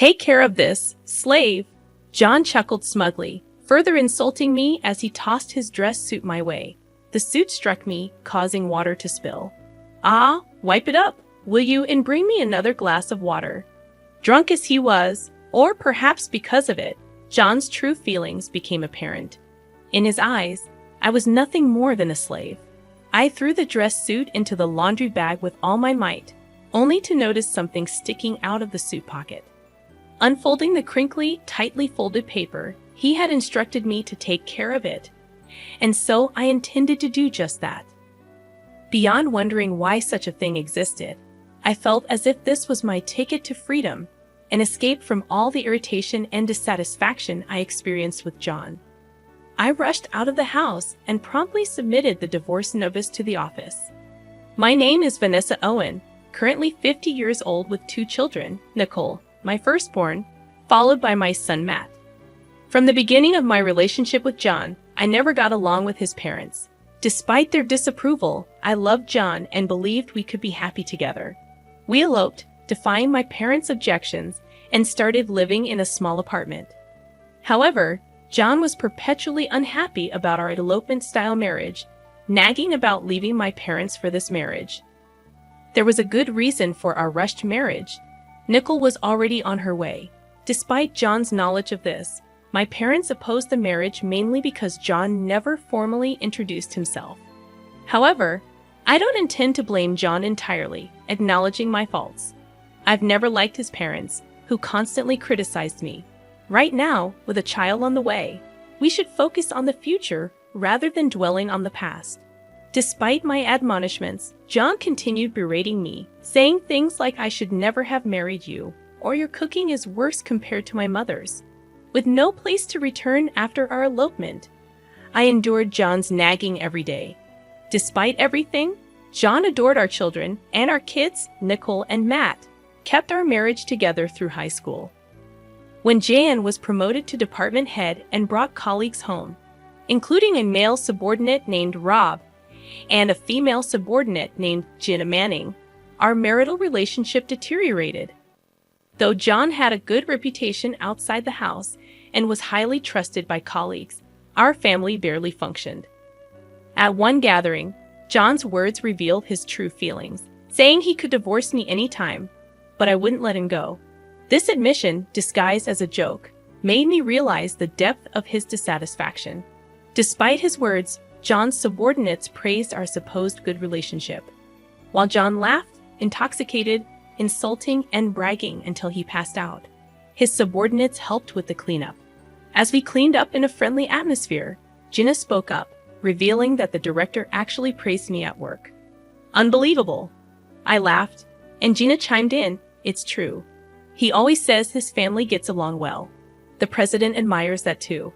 Take care of this, slave. John chuckled smugly, further insulting me as he tossed his dress suit my way. The suit struck me, causing water to spill. Ah, wipe it up, will you, and bring me another glass of water. Drunk as he was, or perhaps because of it, John's true feelings became apparent. In his eyes, I was nothing more than a slave. I threw the dress suit into the laundry bag with all my might, only to notice something sticking out of the suit pocket. Unfolding the crinkly, tightly folded paper, he had instructed me to take care of it, and so I intended to do just that. Beyond wondering why such a thing existed, I felt as if this was my ticket to freedom, an escape from all the irritation and dissatisfaction I experienced with John. I rushed out of the house and promptly submitted the divorce notice to the office. My name is Vanessa Owen, currently 50 years old with 2 children, Nicole, my firstborn, followed by my son Matt. From the beginning of my relationship with John, I never got along with his parents. Despite their disapproval, I loved John and believed we could be happy together. We eloped, defying my parents' objections, and started living in a small apartment. However, John was perpetually unhappy about our elopement-style marriage, nagging about leaving my parents for this marriage. There was a good reason for our rushed marriage. Nicole was already on her way. Despite John's knowledge of this, my parents opposed the marriage mainly because John never formally introduced himself. However, I don't intend to blame John entirely, acknowledging my faults. I've never liked his parents, who constantly criticized me. Right now, with a child on the way, we should focus on the future rather than dwelling on the past. Despite my admonishments, John continued berating me, saying things like I should never have married you, or your cooking is worse compared to my mother's. With no place to return after our elopement, I endured John's nagging every day. Despite everything, John adored our children, and our kids, Nicole and Matt, kept our marriage together through high school. When Jan was promoted to department head and brought colleagues home, including a male subordinate named Rob and a female subordinate named Jenna Manning, our marital relationship deteriorated. Though John had a good reputation outside the house and was highly trusted by colleagues, our family barely functioned. At one gathering, John's words revealed his true feelings, saying he could divorce me anytime, but I wouldn't let him go. This admission, disguised as a joke, made me realize the depth of his dissatisfaction. Despite his words, John's subordinates praised our supposed good relationship, while John laughed, intoxicated, insulting and bragging until he passed out. His subordinates helped with the cleanup. As we cleaned up in a friendly atmosphere, Jenna spoke up, revealing that the director actually praised me at work. Unbelievable! I laughed, and Jenna chimed in, it's true. He always says his family gets along well. The president admires that too.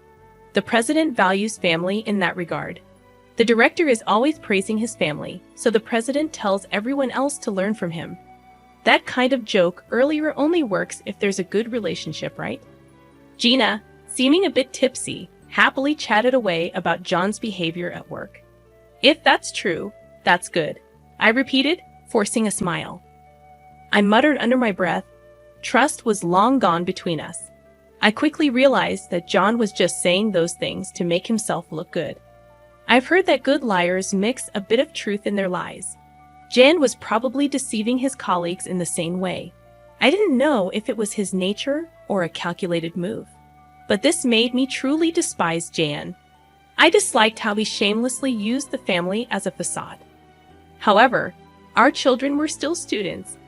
The president values family in that regard. The director is always praising his family, so the president tells everyone else to learn from him. That kind of joke earlier only works if there's a good relationship, right? Gina, seeming a bit tipsy, happily chatted away about John's behavior at work. If that's true, that's good, I repeated, forcing a smile. I muttered under my breath, trust was long gone between us. I quickly realized that John was just saying those things to make himself look good. I've heard that good liars mix a bit of truth in their lies. Jan was probably deceiving his colleagues in the same way. I didn't know if it was his nature or a calculated move. But this made me truly despise Jan. I disliked how he shamelessly used the family as a facade. However, our children were still students,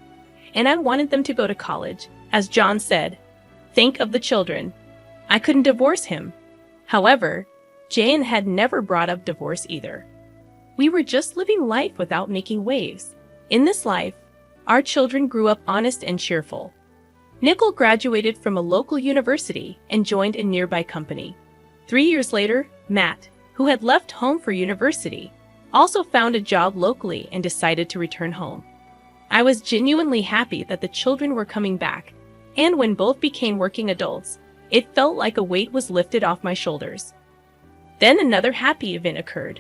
and I wanted them to go to college. As John said, think of the children. I couldn't divorce him. However, Jan had never brought up divorce either. We were just living life without making waves. In this life, our children grew up honest and cheerful. Nicole graduated from a local university and joined a nearby company. 3 years later, Matt, who had left home for university, also found a job locally and decided to return home. I was genuinely happy that the children were coming back, and when both became working adults, it felt like a weight was lifted off my shoulders. Then another happy event occurred.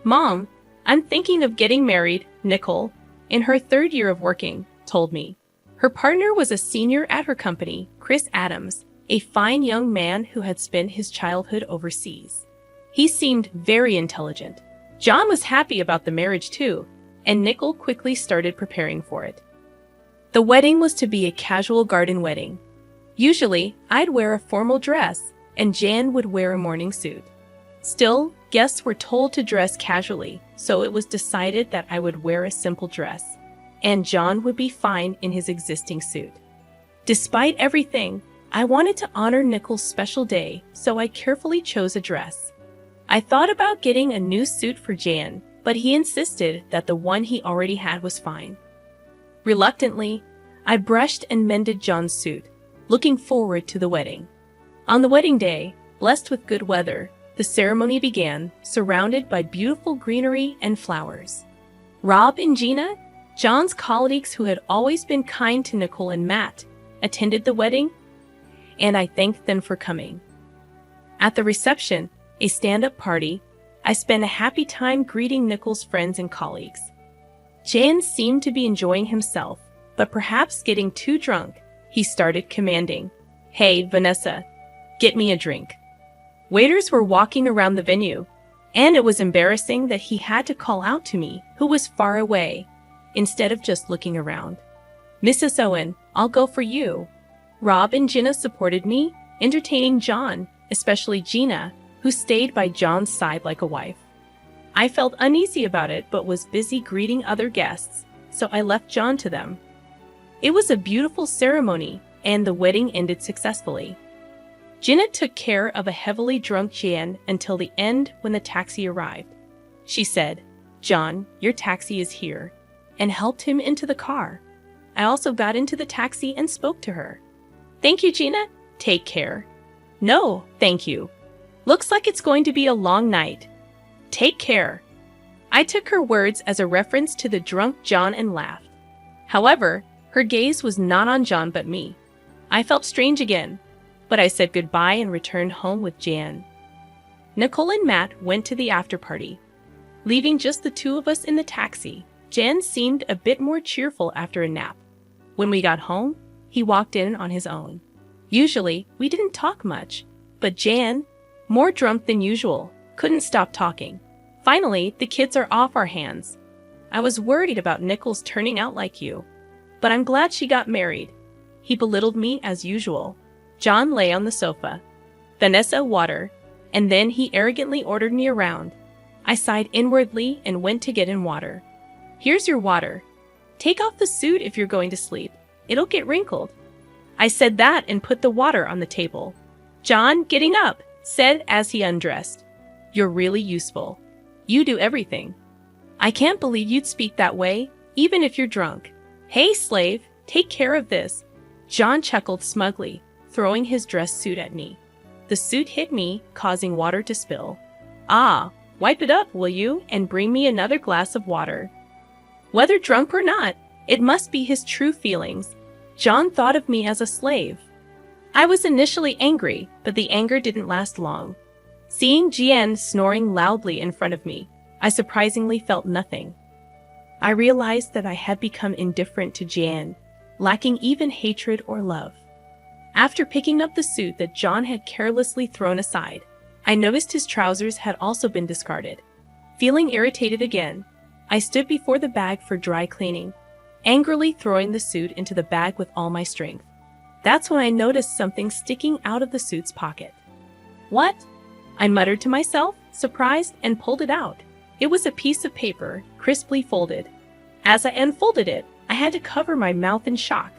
Mom, I'm thinking of getting married, Nicole, in her 3rd year of working, told me. Her partner was a senior at her company, Chris Adams, a fine young man who had spent his childhood overseas. He seemed very intelligent. John was happy about the marriage too, and Nicole quickly started preparing for it. The wedding was to be a casual garden wedding. Usually, I'd wear a formal dress, and Jan would wear a morning suit. Still, guests were told to dress casually, so it was decided that I would wear a simple dress, and John would be fine in his existing suit. Despite everything, I wanted to honor Nicole's special day, so I carefully chose a dress. I thought about getting a new suit for Jan, but he insisted that the one he already had was fine. Reluctantly, I brushed and mended John's suit, looking forward to the wedding. On the wedding day, blessed with good weather, the ceremony began, surrounded by beautiful greenery and flowers. Rob and Gina, John's colleagues who had always been kind to Nicole and Matt, attended the wedding, and I thanked them for coming. At the reception, a stand-up party, I spent a happy time greeting Nicole's friends and colleagues. Jan seemed to be enjoying himself, but perhaps getting too drunk, he started commanding, "Hey, Vanessa, get me a drink." Waiters were walking around the venue, and it was embarrassing that he had to call out to me, who was far away, instead of just looking around. "Mrs. Owen, I'll go for you." Rob and Gina supported me, entertaining John, especially Gina, who stayed by John's side like a wife. I felt uneasy about it but was busy greeting other guests, so I left John to them. It was a beautiful ceremony, and the wedding ended successfully. Gina took care of a heavily drunk Jan until the end when the taxi arrived. She said, "John, your taxi is here," and helped him into the car. I also got into the taxi and spoke to her. "Thank you, Gina. Take care." "No, thank you. Looks like it's going to be a long night. Take care." I took her words as a reference to the drunk John and laughed. However, her gaze was not on John but me. I felt strange again, but I said goodbye and returned home with Jan. Nicole and Matt went to the after-party. Leaving just the two of us in the taxi, Jan seemed a bit more cheerful after a nap. When we got home, he walked in on his own. Usually, we didn't talk much, but Jan, more drunk than usual, couldn't stop talking. Finally, the kids are off our hands. I was worried about Nicole's turning out like you, but I'm glad she got married. He belittled me as usual. John lay on the sofa. "Vanessa, water," and then he arrogantly ordered me around. I sighed inwardly and went to get in water. "Here's your water. Take off the suit if you're going to sleep. It'll get wrinkled." I said that and put the water on the table. John, getting up, said as he undressed, "You're really useful. You do everything. I can't believe you'd speak that way, even if you're drunk. Hey, slave, take care of this." John chuckled smugly, throwing his dress suit at me. The suit hit me, causing water to spill. "Ah, wipe it up, will you, and bring me another glass of water." Whether drunk or not, it must be his true feelings. John thought of me as a slave. I was initially angry, but the anger didn't last long. Seeing Jan snoring loudly in front of me, I surprisingly felt nothing. I realized that I had become indifferent to Jan, lacking even hatred or love. After picking up the suit that John had carelessly thrown aside, I noticed his trousers had also been discarded. Feeling irritated again, I stood before the bag for dry cleaning, angrily throwing the suit into the bag with all my strength. That's when I noticed something sticking out of the suit's pocket. "What?" I muttered to myself, surprised, and pulled it out. It was a piece of paper, crisply folded. As I unfolded it, I had to cover my mouth in shock.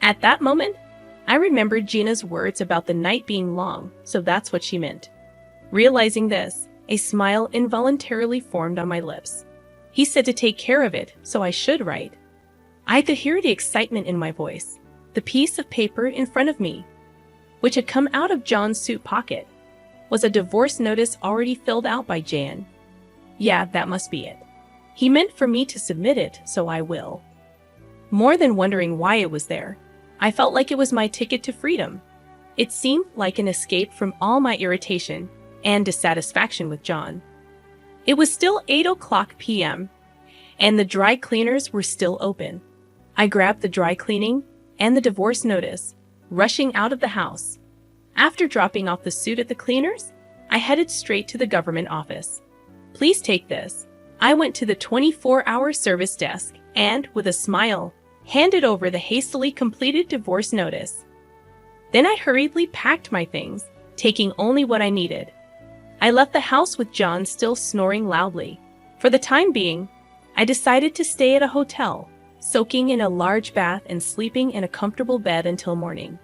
At that moment, I remembered Gina's words about the night being long, so that's what she meant. Realizing this, a smile involuntarily formed on my lips. He said to take care of it, so I should, right? I could hear the excitement in my voice. The piece of paper in front of me, which had come out of John's suit pocket, was a divorce notice already filled out by Jan. Yeah, that must be it. He meant for me to submit it, so I will. More than wondering why it was there, I felt like it was my ticket to freedom. It seemed like an escape from all my irritation and dissatisfaction with John. It was still 8 o'clock p.m., and the dry cleaners were still open. I grabbed the dry cleaning and the divorce notice, rushing out of the house. After dropping off the suit at the cleaners, I headed straight to the government office. Please take this. I went to the 24-hour service desk and, with a smile, handed over the hastily completed divorce notice. Then I hurriedly packed my things, taking only what I needed. I left the house with John still snoring loudly. For the time being, I decided to stay at a hotel, soaking in a large bath and sleeping in a comfortable bed until morning.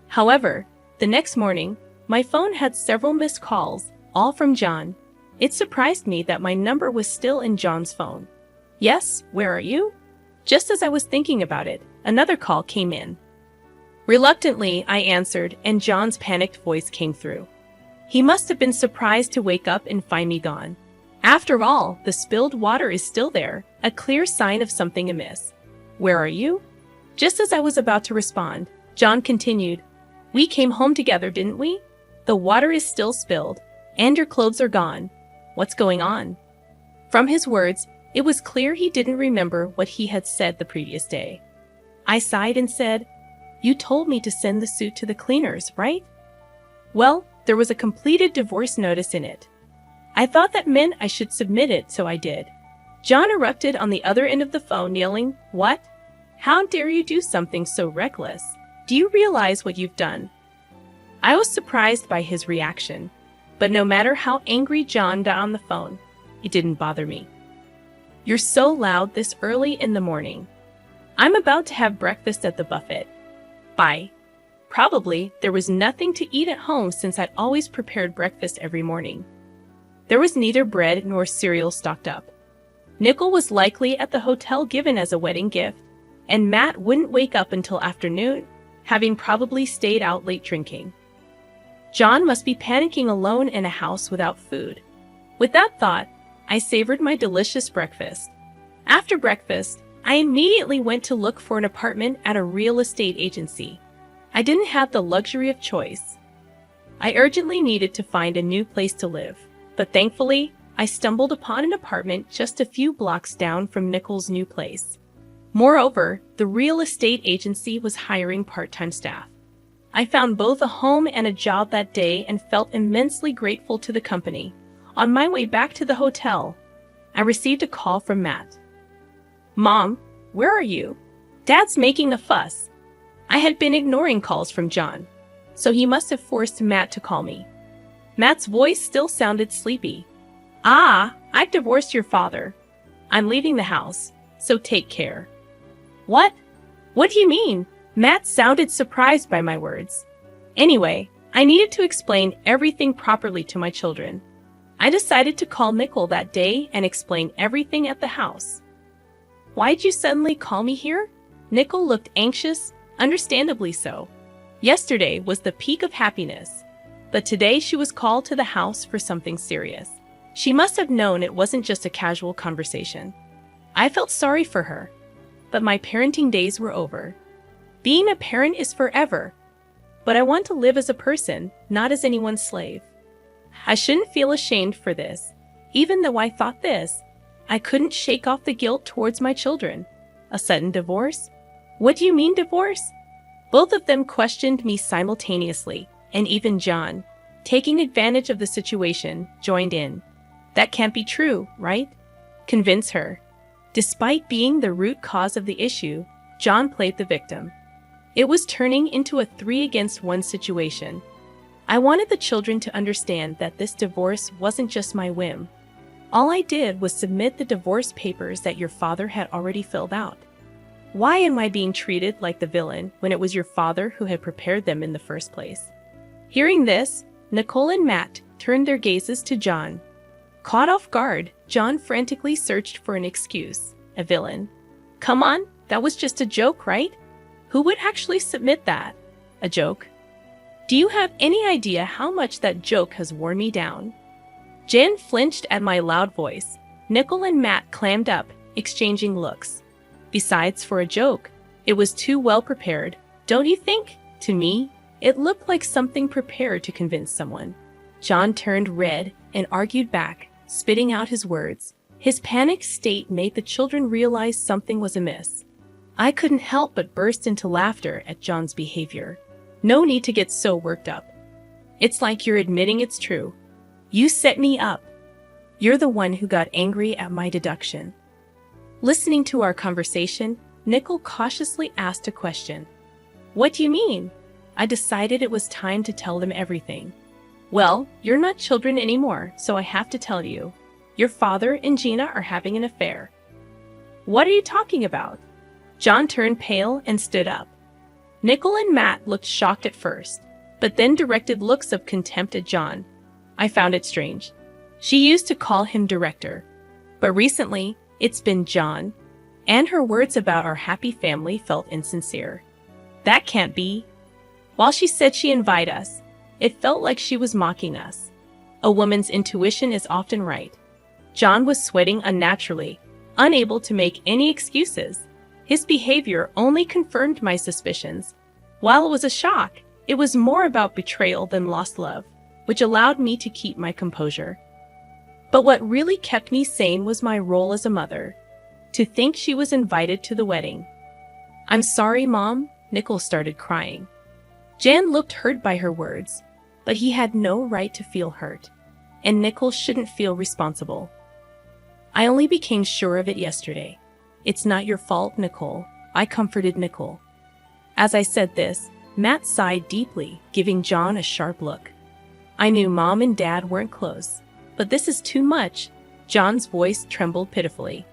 However, the next morning, my phone had several missed calls, all from John. It surprised me that my number was still in John's phone. Yes, where are you? Just as I was thinking about it, another call came in. Reluctantly, I answered, and John's panicked voice came through. He must have been surprised to wake up and find me gone. After all, the spilled water is still there, a clear sign of something amiss. Where are you? Just as I was about to respond, John continued, We came home together, didn't we? The water is still spilled, and your clothes are gone. What's going on? From his words, it was clear he didn't remember what he had said the previous day. I sighed and said, You told me to send the suit to the cleaners, right? Well, there was a completed divorce notice in it. I thought that meant I should submit it, so I did. John erupted on the other end of the phone, yelling, What? How dare you do something so reckless? Do you realize what you've done? I was surprised by his reaction, but no matter how angry John got on the phone, it didn't bother me. You're so loud this early in the morning. I'm about to have breakfast at the buffet. Bye. Probably there was nothing to eat at home since I'd always prepared breakfast every morning. There was neither bread nor cereal stocked up. Nickel was likely at the hotel given as a wedding gift, and Matt wouldn't wake up until afternoon, having probably stayed out late drinking. John must be panicking alone in a house without food. With that thought, I savored my delicious breakfast. After breakfast, I immediately went to look for an apartment at a real estate agency. I didn't have the luxury of choice. I urgently needed to find a new place to live, but thankfully, I stumbled upon an apartment just a few blocks down from Nickel's new place. Moreover, the real estate agency was hiring part-time staff. I found both a home and a job that day and felt immensely grateful to the company. On my way back to the hotel, I received a call from Matt. Mom, where are you? Dad's making a fuss. I had been ignoring calls from John, so he must have forced Matt to call me. Matt's voice still sounded sleepy. I've divorced your father. I'm leaving the house, so take care. What? What do you mean? Matt sounded surprised by my words. Anyway, I needed to explain everything properly to my children. I decided to call Nickel that day and explain everything at the house. Why'd you suddenly call me here? Nickel looked anxious, understandably so. Yesterday was the peak of happiness, but today she was called to the house for something serious. She must have known it wasn't just a casual conversation. I felt sorry for her, but my parenting days were over. Being a parent is forever, but I want to live as a person, not as anyone's slave. I shouldn't feel ashamed for this. Even though I thought this, I couldn't shake off the guilt towards my children. A sudden divorce? What do you mean divorce? Both of them questioned me simultaneously, and even John, taking advantage of the situation, joined in. That can't be true, right? Convince her. Despite being the root cause of the issue, John played the victim. It was turning into a 3-against-1 situation. I wanted the children to understand that this divorce wasn't just my whim. All I did was submit the divorce papers that your father had already filled out. Why am I being treated like the villain when it was your father who had prepared them in the first place? Hearing this, Nicole and Matt turned their gazes to John. Caught off guard, John frantically searched for an excuse. A villain. Come on, that was just a joke, right? Who would actually submit that? A joke? Do you have any idea how much that joke has worn me down? Jen flinched at my loud voice. Nickel and Matt clammed up, exchanging looks. Besides, for a joke, it was too well prepared, don't you think? To me, it looked like something prepared to convince someone. John turned red and argued back, spitting out his words. His panicked state made the children realize something was amiss. I couldn't help but burst into laughter at John's behavior. No need to get so worked up. It's like you're admitting it's true. You set me up. You're the one who got angry at my deduction. Listening to our conversation, Nickel cautiously asked a question. What do you mean? I decided it was time to tell them everything. Well, you're not children anymore, so I have to tell you. Your father and Gina are having an affair. What are you talking about? John turned pale and stood up. Nickel and Matt looked shocked at first, but then directed looks of contempt at John. I found it strange. She used to call him Director, but recently it's been John, and her words about our happy family felt insincere. That can't be. While she said she'd invite us, it felt like she was mocking us. A woman's intuition is often right. John was sweating unnaturally, unable to make any excuses. His behavior only confirmed my suspicions. While it was a shock, it was more about betrayal than lost love, which allowed me to keep my composure. But what really kept me sane was my role as a mother. To think she was invited to the wedding. I'm sorry, Mom, Nickel started crying. Jan looked hurt by her words, but he had no right to feel hurt, and Nickel shouldn't feel responsible. I only became sure of it yesterday. It's not your fault, Nicole, I comforted Nickel. As I said this, Matt sighed deeply, giving John a sharp look. I knew Mom and Dad weren't close, but this is too much. John's voice trembled pitifully.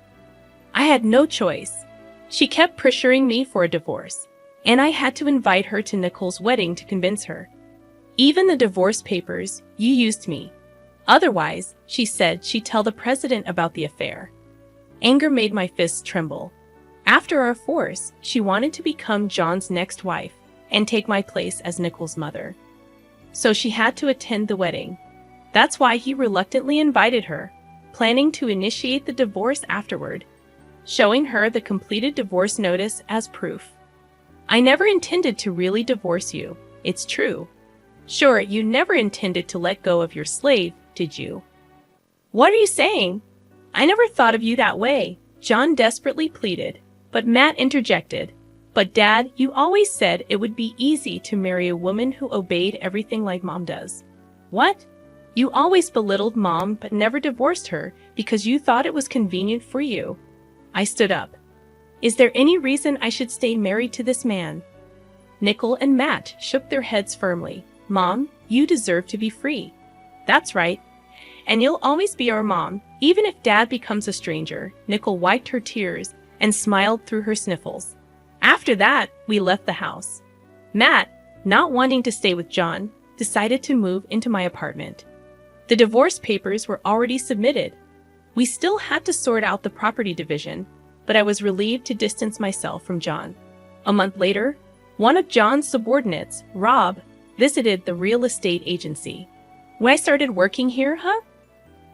I had no choice. She kept pressuring me for a divorce, and I had to invite her to Nicole's wedding to convince her. Even the divorce papers, you used me. Otherwise, she said she'd tell the president about the affair. Anger made my fists tremble. After our force, she wanted to become John's next wife and take my place as Nicole's mother. So she had to attend the wedding. That's why he reluctantly invited her, planning to initiate the divorce afterward, showing her the completed divorce notice as proof. I never intended to really divorce you, it's true. Sure, you never intended to let go of your slave, did you? What are you saying? I never thought of you that way, John desperately pleaded, but Matt interjected. But Dad, you always said it would be easy to marry a woman who obeyed everything like Mom does. What? You always belittled Mom but never divorced her because you thought it was convenient for you. I stood up. Is there any reason I should stay married to this man? Nickel and Matt shook their heads firmly. Mom, you deserve to be free. That's right. And you'll always be our mom, even if Dad becomes a stranger. Nickel wiped her tears and smiled through her sniffles. After that, we left the house. Matt, not wanting to stay with John, decided to move into my apartment. The divorce papers were already submitted. We still had to sort out the property division, but I was relieved to distance myself from John. A month later, one of John's subordinates, Rob, visited the real estate agency. When I started working here,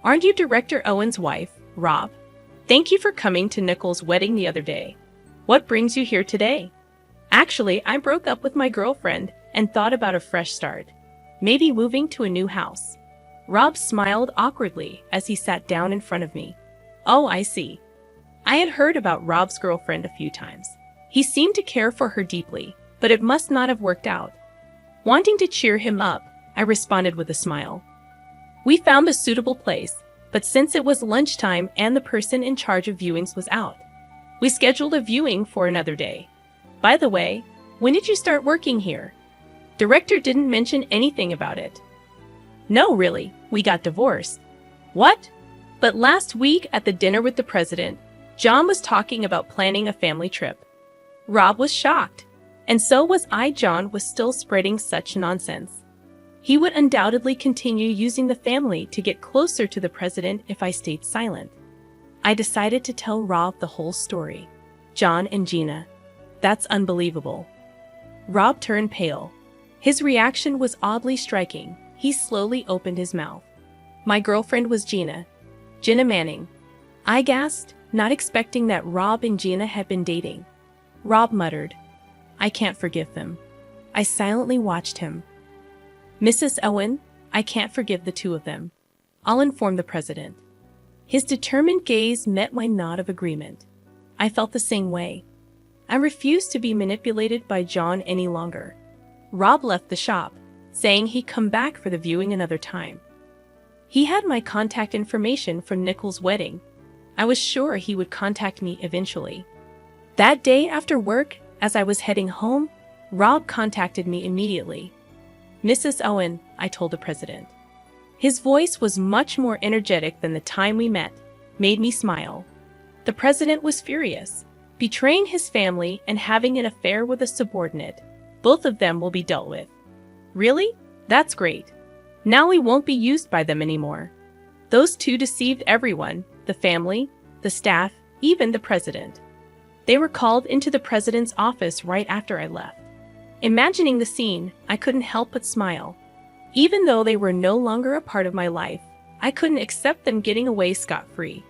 Aren't you Director Owen's wife, Rob? Thank you for coming to Nickel's wedding the other day. What brings you here today? Actually, I broke up with my girlfriend and thought about a fresh start. Maybe moving to a new house. Rob smiled awkwardly as he sat down in front of me. Oh, I see. I had heard about Rob's girlfriend a few times. He seemed to care for her deeply, but it must not have worked out. Wanting to cheer him up, I responded with a smile. We found a suitable place, but since it was lunchtime and the person in charge of viewings was out, we scheduled a viewing for another day. By the way, when did you start working here? Director didn't mention anything about it. No, really, we got divorced. What? But last week at the dinner with the president, John was talking about planning a family trip. Rob was shocked, and so was I. John was still spreading such nonsense. He would undoubtedly continue using the family to get closer to the president if I stayed silent. I decided to tell Rob the whole story. John and Gina. That's unbelievable. Rob turned pale. His reaction was oddly striking. He slowly opened his mouth. My girlfriend was Gina Manning. I gasped, not expecting that Rob and Gina had been dating. Rob muttered, I can't forgive them. I silently watched him. Mrs. Owen, I can't forgive the two of them. I'll inform the president. His determined gaze met my nod of agreement. I felt the same way. I refused to be manipulated by John any longer. Rob left the shop, saying he'd come back for the viewing another time. He had my contact information from Nicole's wedding. I was sure he would contact me eventually. That day after work, as I was heading home, Rob contacted me immediately. "Mrs. Owen," I told the president. His voice was much more energetic than the time we met, made me smile. The president was furious. Betraying his family and having an affair with a subordinate, both of them will be dealt with. Really? That's great. Now we won't be used by them anymore. Those two deceived everyone, the family, the staff, even the president. They were called into the president's office right after I left. Imagining the scene, I couldn't help but smile. Even though they were no longer a part of my life, I couldn't accept them getting away scot-free.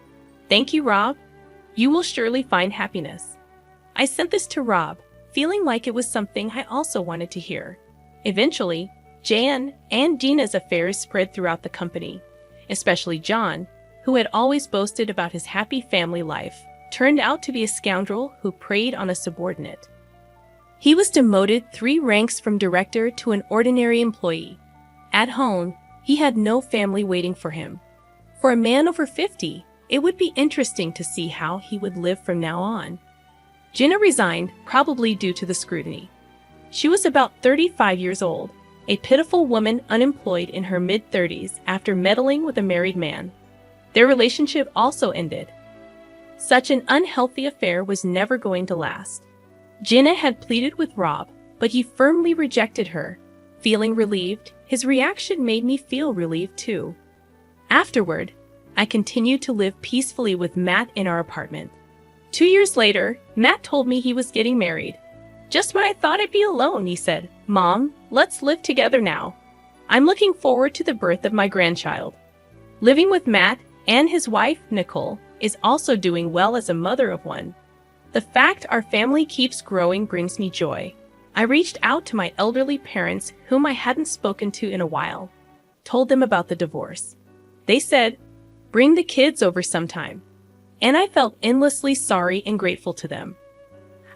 "Thank you, Rob. You will surely find happiness." I sent this to Rob, feeling like it was something I also wanted to hear. Eventually, Jan and Dina's affairs spread throughout the company, especially John, who had always boasted about his happy family life, turned out to be a scoundrel who preyed on a subordinate. He was demoted 3 ranks from director to an ordinary employee. At home, he had no family waiting for him. For a man over 50, it would be interesting to see how he would live from now on. Gina resigned, probably due to the scrutiny. She was about 35 years old, a pitiful woman unemployed in her mid-30s after meddling with a married man. Their relationship also ended. Such an unhealthy affair was never going to last. Gina had pleaded with Rob, but he firmly rejected her. Feeling relieved, his reaction made me feel relieved too. Afterward, I continued to live peacefully with Matt in our apartment. 2 years later, Matt told me he was getting married. "Just when I thought I'd be alone," he said, "Mom, let's live together now. I'm looking forward to the birth of my grandchild." Living with Matt and his wife, Nicole, is also doing well as a mother of one. The fact our family keeps growing brings me joy. I reached out to my elderly parents whom I hadn't spoken to in a while, told them about the divorce. They said, "Bring the kids over sometime." And I felt endlessly sorry and grateful to them.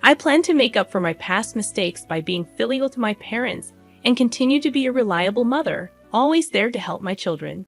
I plan to make up for my past mistakes by being filial to my parents and continue to be a reliable mother, always there to help my children.